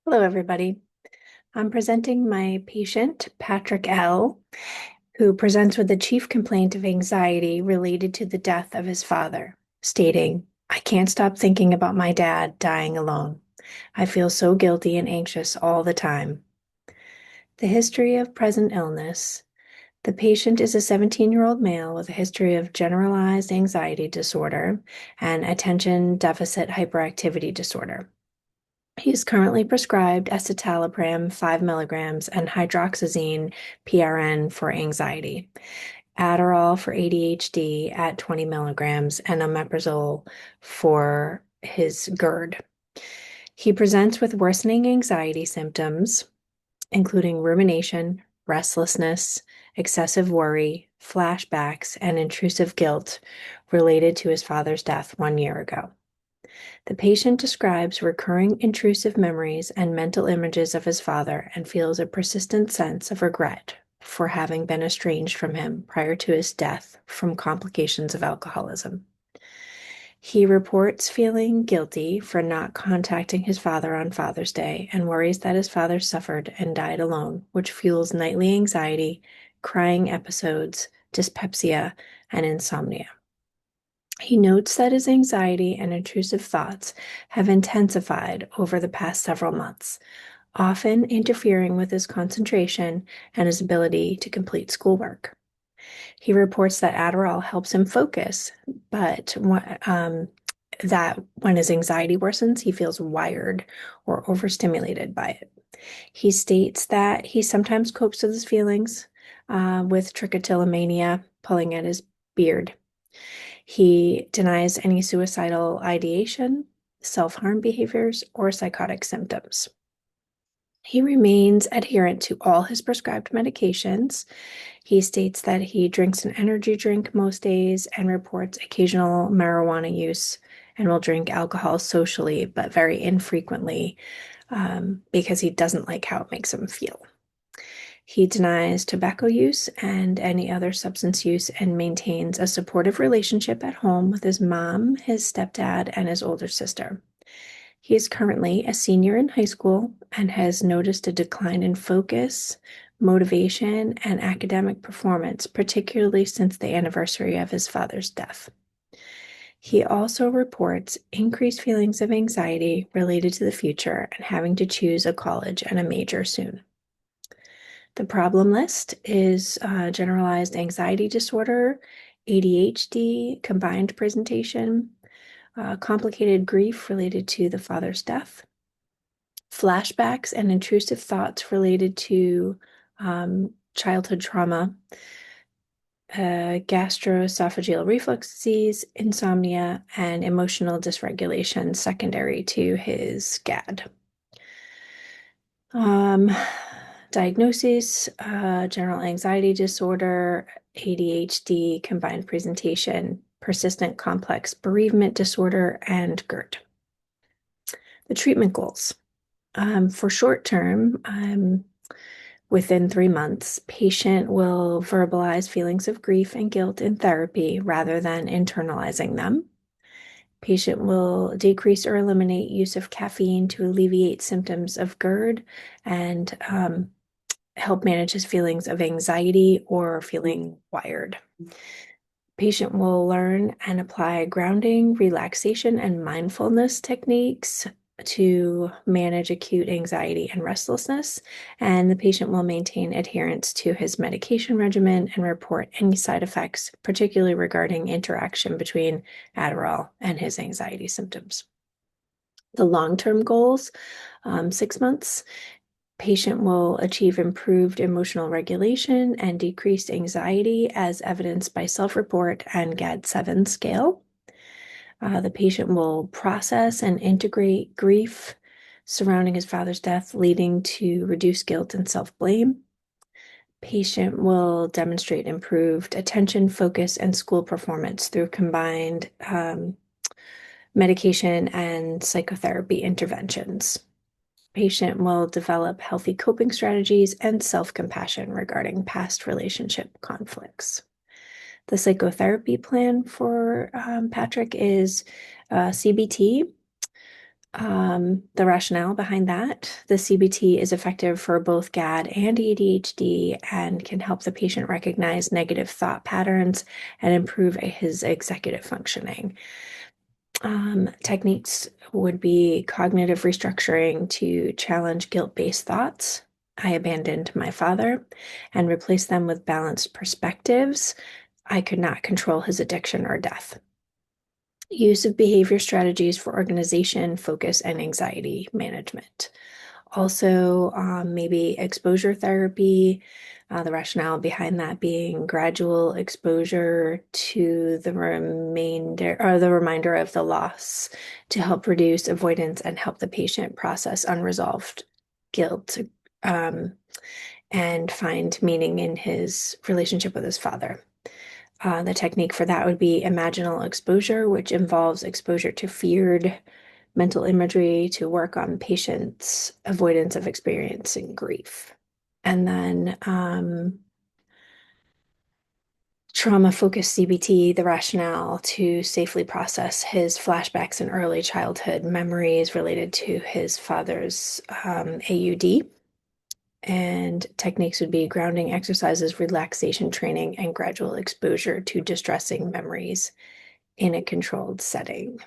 Hello, everybody. I'm presenting my patient, Patrick L., who presents with the chief complaint of anxiety related to the death of his father, stating, "I can't stop thinking about my dad dying alone. I feel so guilty and anxious all the time." The history of present illness. The patient is a 17-year-old male with a history of generalized anxiety disorder and attention deficit hyperactivity disorder. He is currently prescribed escitalopram 5 milligrams and hydroxyzine PRN for anxiety, Adderall for ADHD at 20 milligrams, and omeprazole for his GERD. He presents with worsening anxiety symptoms, including rumination, restlessness, excessive worry, flashbacks, and intrusive guilt related to his father's death 1 year ago. The patient describes recurring intrusive memories and mental images of his father and feels a persistent sense of regret for having been estranged from him prior to his death from complications of alcoholism. He reports feeling guilty for not contacting his father on Father's Day and worries that his father suffered and died alone, which fuels nightly anxiety, crying episodes, dyspepsia, and insomnia. He notes that his anxiety and intrusive thoughts have intensified over the past several months, often interfering with his concentration and his ability to complete schoolwork. He reports that Adderall helps him focus, but that when his anxiety worsens, he feels wired or overstimulated by it. He states that he sometimes copes with his feelings with trichotillomania, pulling at his beard. He denies any suicidal ideation, self-harm behaviors, or psychotic symptoms. He remains adherent to all his prescribed medications. He states that he drinks an energy drink most days and reports occasional marijuana use and will drink alcohol socially, but very infrequently because he doesn't like how it makes him feel. He denies tobacco use and any other substance use and maintains a supportive relationship at home with his mom, his stepdad, and his older sister. He is currently a senior in high school and has noticed a decline in focus, motivation, and academic performance, particularly since the anniversary of his father's death. He also reports increased feelings of anxiety related to the future and having to choose a college and a major soon. The problem list is generalized anxiety disorder, ADHD, combined presentation, complicated grief related to the father's death, flashbacks and intrusive thoughts related to childhood trauma, gastroesophageal reflux disease, insomnia, and emotional dysregulation secondary to his GAD. Diagnosis, general anxiety disorder, ADHD, combined presentation, persistent complex bereavement disorder, and GERD. The treatment goals. For short term, within 3 months, patient will verbalize feelings of grief and guilt in therapy rather than internalizing them. Patient will decrease or eliminate use of caffeine to alleviate symptoms of GERD and help manage his feelings of anxiety or feeling wired. Patient will learn and apply grounding, relaxation, and mindfulness techniques to manage acute anxiety and restlessness, and the patient will maintain adherence to his medication regimen and report any side effects, particularly regarding interaction between Adderall and his anxiety symptoms. The long-term goals, 6 months, patient will achieve improved emotional regulation and decreased anxiety as evidenced by self-report and GAD-7 scale. The patient will process and integrate grief surrounding his father's death, leading to reduced guilt and self-blame. Patient will demonstrate improved attention, focus, and school performance through combined medication and psychotherapy interventions. Patient will develop healthy coping strategies and self-compassion regarding past relationship conflicts. The psychotherapy plan for Patrick is CBT, The rationale behind that, the CBT is effective for both GAD and ADHD and can help the patient recognize negative thought patterns and improve his executive functioning. Techniques would be cognitive restructuring to challenge guilt-based thoughts. I abandoned my father and replace them with balanced perspectives. I could not control his addiction or death. Use of behavior strategies for organization, focus, and anxiety management. Also, maybe exposure therapy, the rationale behind that being gradual exposure to the remainder or the reminder of the loss to help reduce avoidance and help the patient process unresolved guilt, um, and find meaning in his relationship with his father. The technique for that would be imaginal exposure, which involves exposure to feared mental imagery to work on patients' avoidance of experiencing grief. And then trauma-focused CBT, the rationale to safely process his flashbacks and early childhood memories related to his father's AUD. And techniques would be grounding exercises, relaxation training, and gradual exposure to distressing memories in a controlled setting.